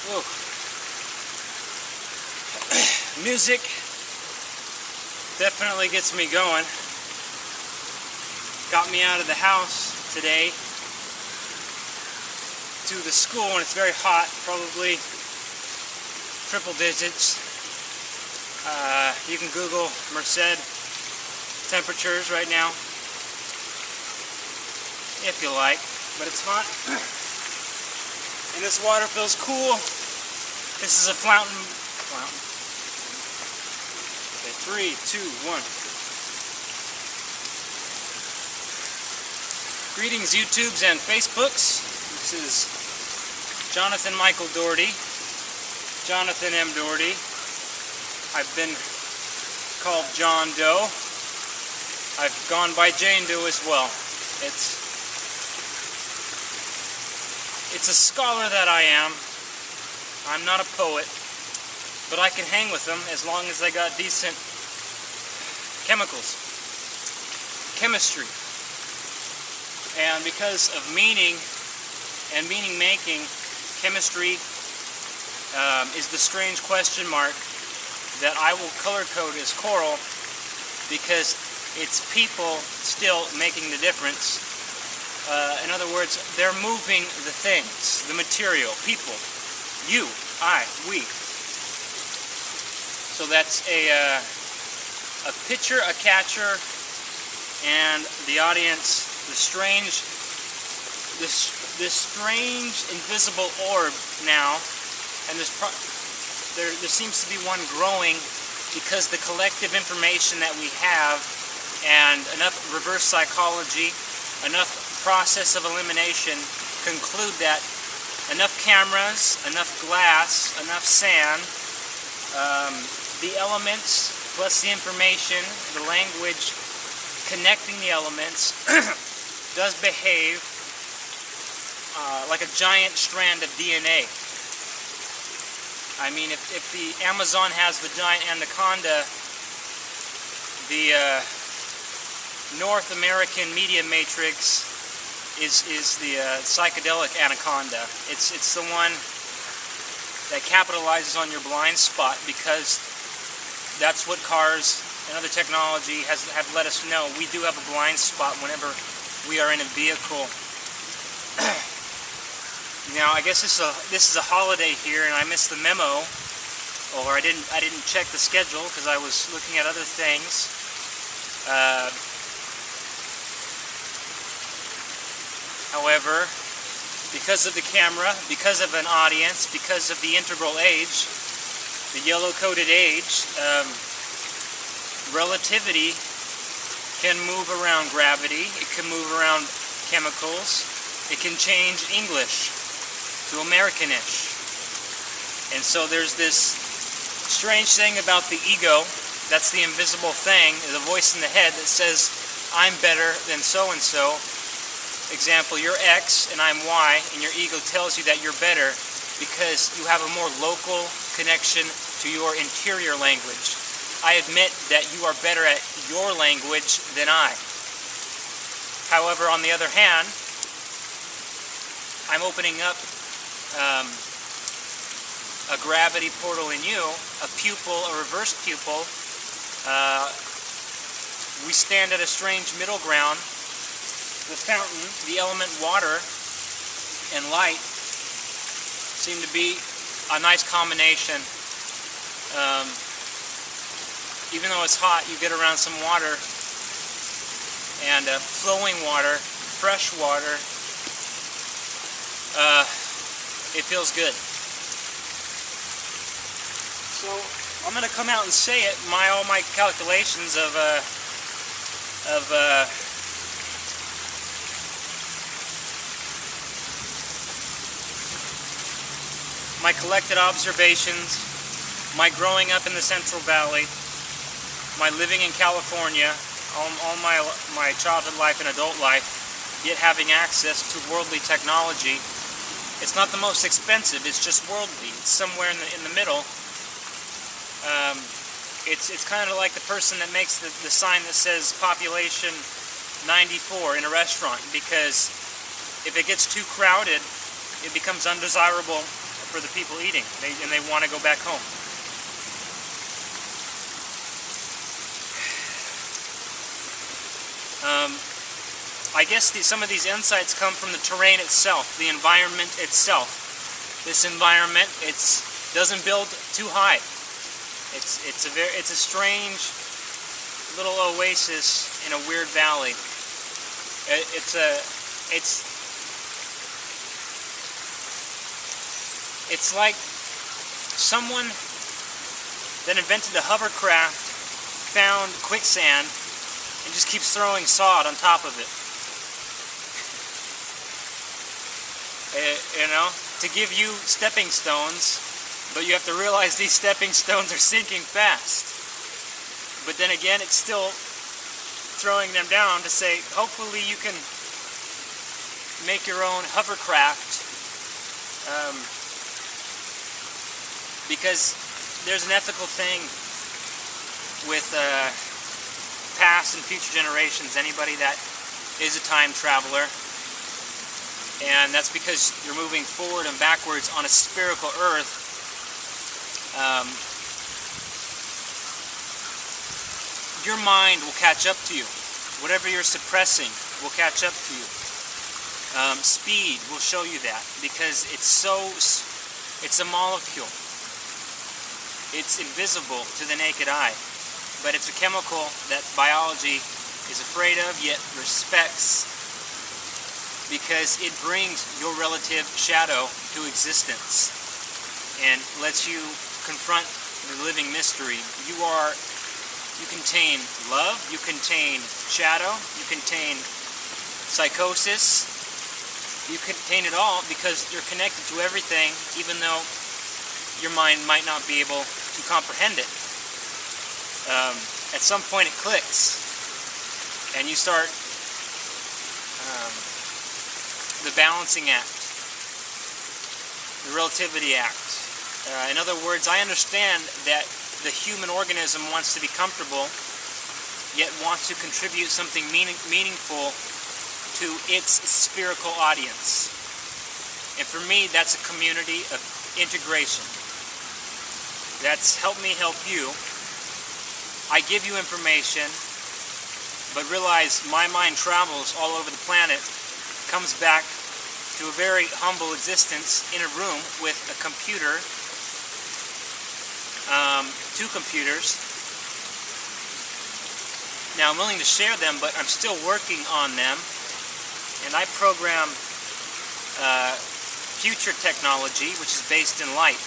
Whoa. Music definitely gets me going. Got me out of the house today to the school when it's very hot, probably triple digits. You can Google Merced temperatures right now if you like, but it's hot. And this water feels cool. This is a fountain. Okay, 3, 2, 1. Greetings, YouTubes and Facebooks. This is Jonathan Michael Doherty, Jonathan M. Doherty. I've been called John Doe. I've gone by Jane Doe as well. It's a scholar that I am. I'm not a poet, but I can hang with them as long as they got decent chemicals, chemistry. And because of meaning and meaning making, chemistry is the strange question mark that I will color code as coral, because it's people still making the difference. In other words, they're moving the things, the material, people, you, I, we. So that's a pitcher, a catcher, and the audience. The strange, this strange invisible orb now, and there seems to be one growing, because the collective information that we have and enough reverse psychology, enough process of elimination conclude that enough cameras, enough glass, enough sand, the elements plus the information, the language connecting the elements does behave like a giant strand of DNA. I mean, if the Amazon has the giant anaconda, the North American media matrix is the psychedelic anaconda. It's the one that capitalizes on your blind spot, because that's what cars and other technology have let us know. We do have a blind spot whenever we are in a vehicle. Now, I guess this is a holiday here, and I missed the memo, or I didn't check the schedule because I was looking at other things. However, because of the camera, because of an audience, because of the integral age, the yellow-coded age, relativity can move around gravity, it can move around chemicals, it can change English to Americanish. And so there's this strange thing about the ego, that's the invisible thing, the voice in the head that says, I'm better than so-and-so. Example, you're X and I'm Y, and your ego tells you that you're better because you have a more local connection to your interior language. I admit that you are better at your language than I. However, on the other hand, I'm opening up a gravity portal in you, a pupil, a reverse pupil. We stand at a strange middle ground. The fountain, the element water, and light seem to be a nice combination. Even though it's hot, you get around some water, and flowing water, fresh water. It feels good. So I'm going to come out and say it. All my calculations of my collected observations, my growing up in the Central Valley, my living in California, all my childhood life and adult life, yet having access to worldly technology. It's not the most expensive, it's just worldly. It's somewhere in the middle. It's kind of like the person that makes the sign that says population 94 in a restaurant, because if it gets too crowded, it becomes undesirable for the people eating, and they want to go back home. I guess some of these insights come from the terrain itself, the environment itself. This environment, doesn't build too high. It's a strange little oasis in a weird valley. It's like someone that invented a hovercraft found quicksand and just keeps throwing sod on top of it. You know, to give you stepping stones, but you have to realize these stepping stones are sinking fast. But then again, it's still throwing them down to say, hopefully you can make your own hovercraft, because there's an ethical thing with past and future generations, anybody that is a time traveler, and that's because you're moving forward and backwards on a spherical earth. Your mind will catch up to you. Whatever you're suppressing will catch up to you. Speed will show you that, because it's a molecule. It's invisible to the naked eye, but it's a chemical that biology is afraid of yet respects, because it brings your relative shadow to existence and lets you confront the living mystery. You contain love, you contain shadow, you contain psychosis, you contain it all, because you're connected to everything, even though your mind might not be able to comprehend it. At some point it clicks, and you start the balancing act, the relativity act. In other words, I understand that the human organism wants to be comfortable, yet wants to contribute something meaningful to its spherical audience. And for me, that's a community of integration. That's help me help you. I give you information, but realize my mind travels all over the planet, comes back to a very humble existence in a room with a computer, two computers. Now I'm willing to share them, but I'm still working on them, and I program future technology, which is based in light.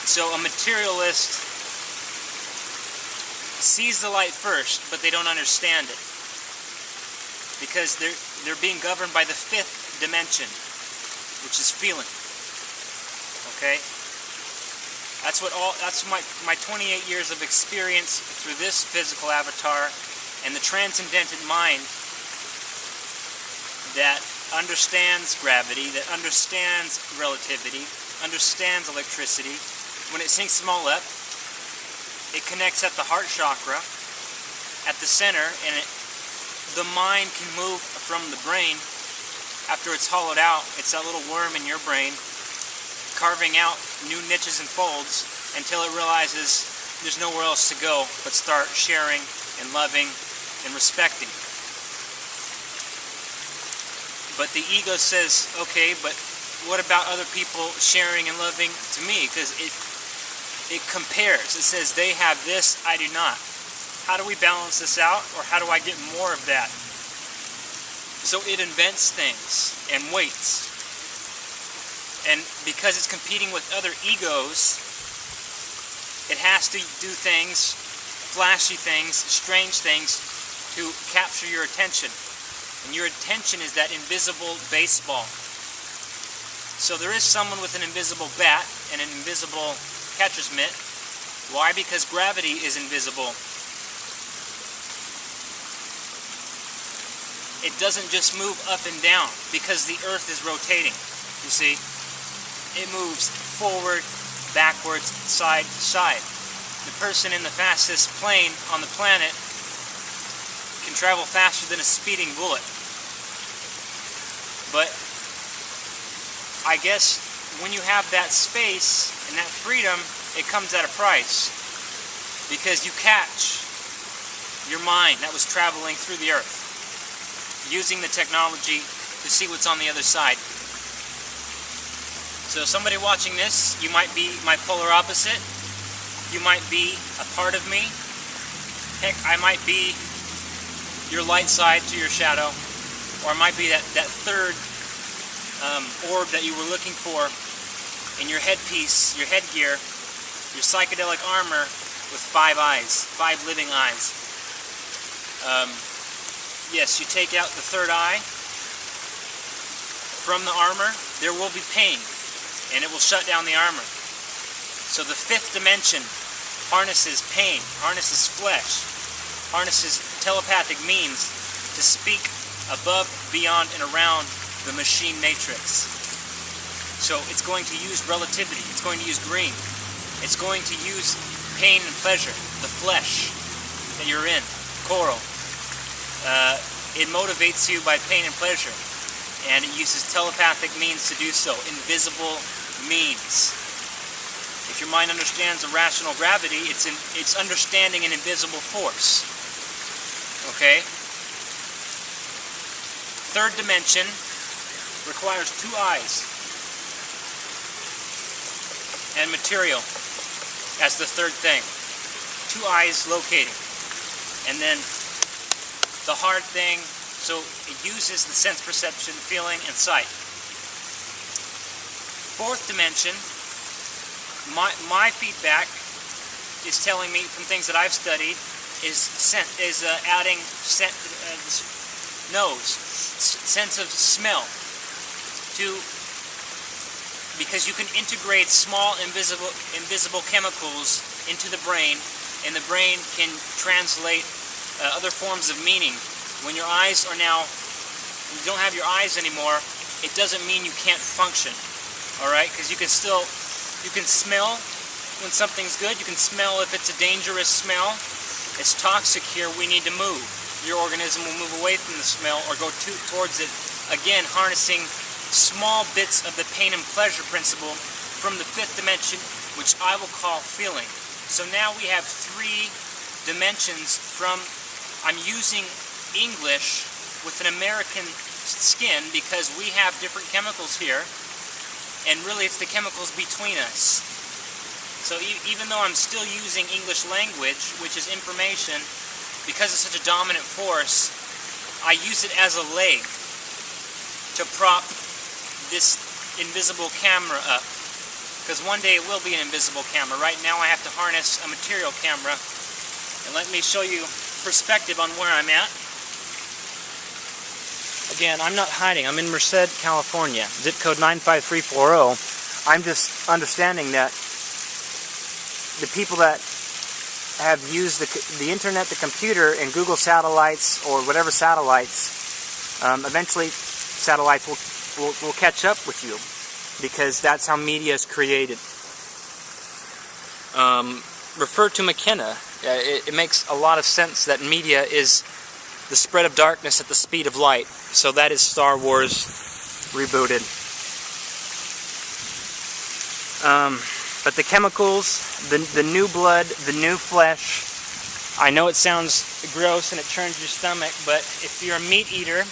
So a materialist sees the light first, but they don't understand it, because they're being governed by the fifth dimension, which is feeling. Okay? That's my 28 years of experience through this physical avatar, and the transcendental mind that understands gravity, that understands relativity, understands electricity. When it syncs them all up, it connects at the heart chakra, at the center, and the mind can move from the brain after it's hollowed out. It's that little worm in your brain, carving out new niches and folds until it realizes there's nowhere else to go but start sharing and loving and respecting. But the ego says, okay, but what about other people sharing and loving to me? Because it compares. It says they have this, I do not. How do we balance this out, or how do I get more of that? So it invents things and waits. And because it's competing with other egos, it has to do things, flashy things, strange things, to capture your attention. And your attention is that invisible baseball. So there is someone with an invisible bat and an invisible catcher's mitt. Why? Because gravity is invisible. It doesn't just move up and down because the earth is rotating. You see? It moves forward, backwards, side to side. The person in the fastest plane on the planet can travel faster than a speeding bullet. But I guess when you have that space and that freedom, it comes at a price. Because you catch your mind that was traveling through the earth, using the technology to see what's on the other side. So somebody watching this, you might be my polar opposite. You might be a part of me. Heck, I might be your light side to your shadow. Or it might be that third orb that you were looking for in your headpiece, your headgear, your psychedelic armor with 5 eyes, 5 living eyes. Yes, you take out the third eye from the armor, there will be pain, and it will shut down the armor. So the 5th dimension harnesses pain, harnesses flesh, harnesses telepathic means to speak above, beyond, and around the machine matrix. So it's going to use relativity, it's going to use green, it's going to use pain and pleasure, the flesh that you're in, coral. It motivates you by pain and pleasure, and it uses telepathic means to do so, invisible means. If your mind understands irrational gravity, it's understanding an invisible force. Okay? 3rd dimension requires 2 eyes and material as the 3rd thing. 2 eyes locating. And then the hard thing, so it uses the sense perception, feeling, and sight. 4th dimension, my feedback is telling me from things that I've studied is adding sense of smell to, because you can integrate small invisible chemicals into the brain, and the brain can translate other forms of meaning. When your eyes are now, you don't have your eyes anymore, it doesn't mean you can't function. Alright? Because you can smell when something's good, you can smell if it's a dangerous smell. It's toxic here, we need to move. Your organism will move away from the smell or go towards it. Again, harnessing small bits of the pain and pleasure principle from the 5th dimension, which I will call feeling. So now we have 3 dimensions from, I'm using English with an American skin because we have different chemicals here, and really it's the chemicals between us. So even though I'm still using English language, which is information, because it's such a dominant force, I use it as a leg to prop this invisible camera up. Because one day it will be an invisible camera. Right now I have to harness a material camera. And let me show you perspective on where I'm at. Again, I'm not hiding. I'm in Merced, California, zip code 95340. I'm just understanding that the people that have used the internet, the computer, and Google satellites or whatever satellites, eventually satellites will catch up with you, because that's how media is created. Refer to McKenna. It makes a lot of sense that media is the spread of darkness at the speed of light. So that is Star Wars rebooted. But the chemicals, the new blood, the new flesh, I know it sounds gross and it turns your stomach, but if you're a meat eater,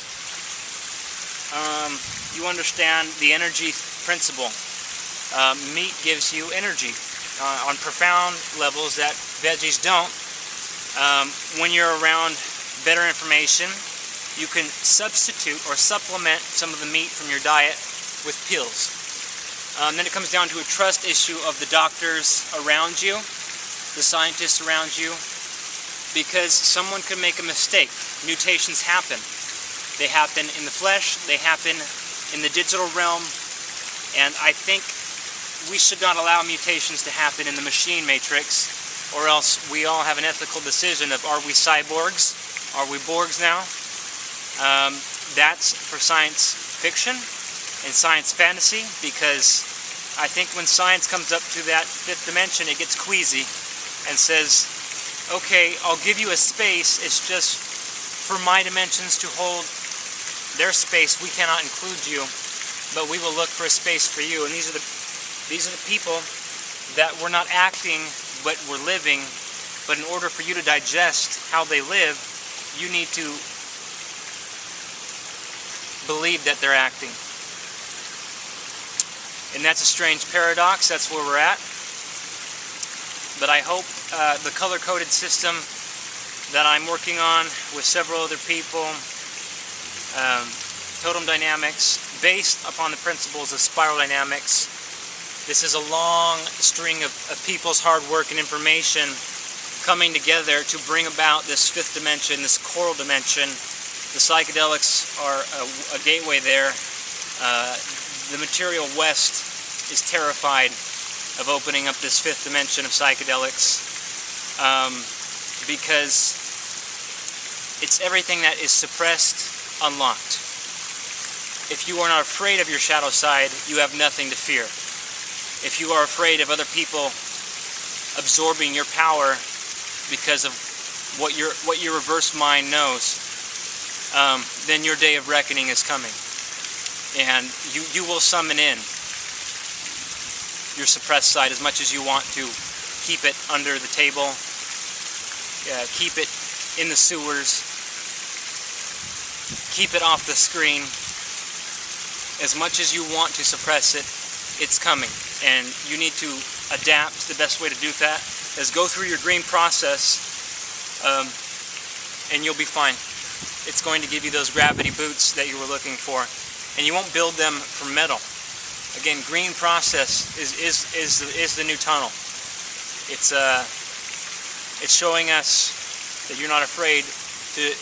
you understand the energy principle. Meat gives you energy on profound levels that veggies don't. When you're around better information, you can substitute or supplement some of the meat from your diet with pills. Then it comes down to a trust issue of the doctors around you, the scientists around you, because someone could make a mistake. Mutations happen. They happen in the flesh, they happen in the digital realm, and I think we should not allow mutations to happen in the machine matrix, or else we all have an ethical decision of, are we cyborgs? Are we Borgs now? That's for science fiction and science fantasy, because I think when science comes up to that 5th dimension, it gets queasy and says, okay, I'll give you a space, it's just for my dimensions to hold their space, we cannot include you. but we will look for a space for you. And these are the people that were not acting, but were living. But in order for you to digest how they live, you need to believe that they're acting. And that's a strange paradox. That's where we're at. But I hope the color-coded system that I'm working on with several other people, Totem Dynamics, based upon the principles of spiral dynamics. This is a long string of people's hard work and information coming together to bring about this fifth dimension, this choral dimension. The psychedelics are a gateway there. The material West is terrified of opening up this fifth dimension of psychedelics because it's everything that is suppressed, unlocked. If you are not afraid of your shadow side, you have nothing to fear. If you are afraid of other people absorbing your power because of what your reverse mind knows, then your day of reckoning is coming. And you will summon in your suppressed side as much as you want to. Keep it under the table, keep it in the sewers, keep it off the screen. As much as you want to suppress it, it's coming. And you need to adapt. The best way to do that is go through your dream process, and you'll be fine. It's going to give you those gravity boots that you were looking for. And you won't build them from metal. Again, green process is the new tunnel. It's showing us that you're not afraid to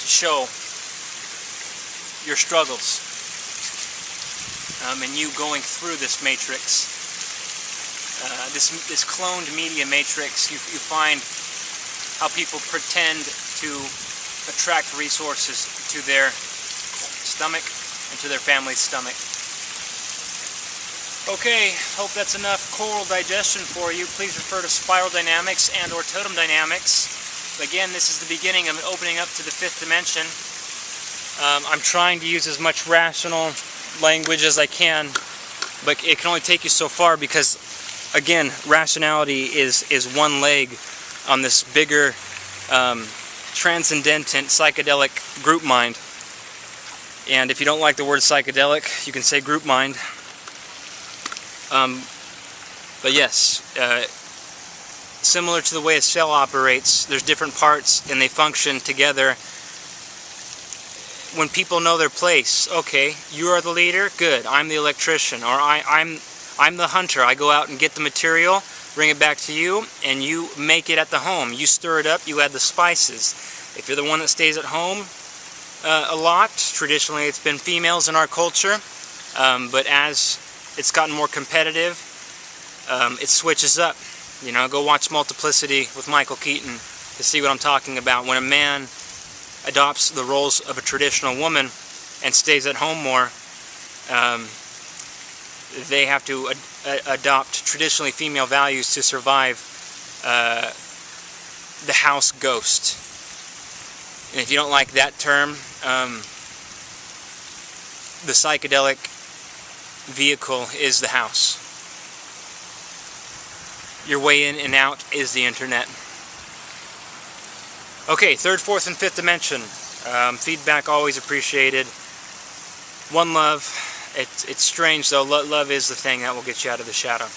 show your struggles. And you going through this matrix, this cloned media matrix, you find how people pretend to attract resources to their stomach and to their family's stomach. Okay, hope that's enough choral digestion for you. Please refer to Spiral Dynamics and or Totem Dynamics. Again, this is the beginning of opening up to the fifth dimension. I'm trying to use as much rational language as I can, but it can only take you so far because, again, rationality is one leg on this bigger transcendental psychedelic group mind. And if you don't like the word psychedelic, you can say group mind. But yes, similar to the way a cell operates, there's different parts and they function together. When people know their place, okay, you are the leader, good, I'm the electrician, or I'm the hunter, I go out and get the material, bring it back to you, and you make it at the home. You stir it up, you add the spices. If you're the one that stays at home a lot, traditionally it's been females in our culture, but as it's gotten more competitive, it switches up. You know, go watch Multiplicity with Michael Keaton to see what I'm talking about. When a man adopts the roles of a traditional woman and stays at home more, they have to adopt traditionally female values to survive the house ghost. And if you don't like that term, the psychedelic vehicle is the house. Your way in and out is the internet. Okay, third, fourth, and fifth dimension. Feedback always appreciated. One love. It's strange though. Love is the thing that will get you out of the shadow.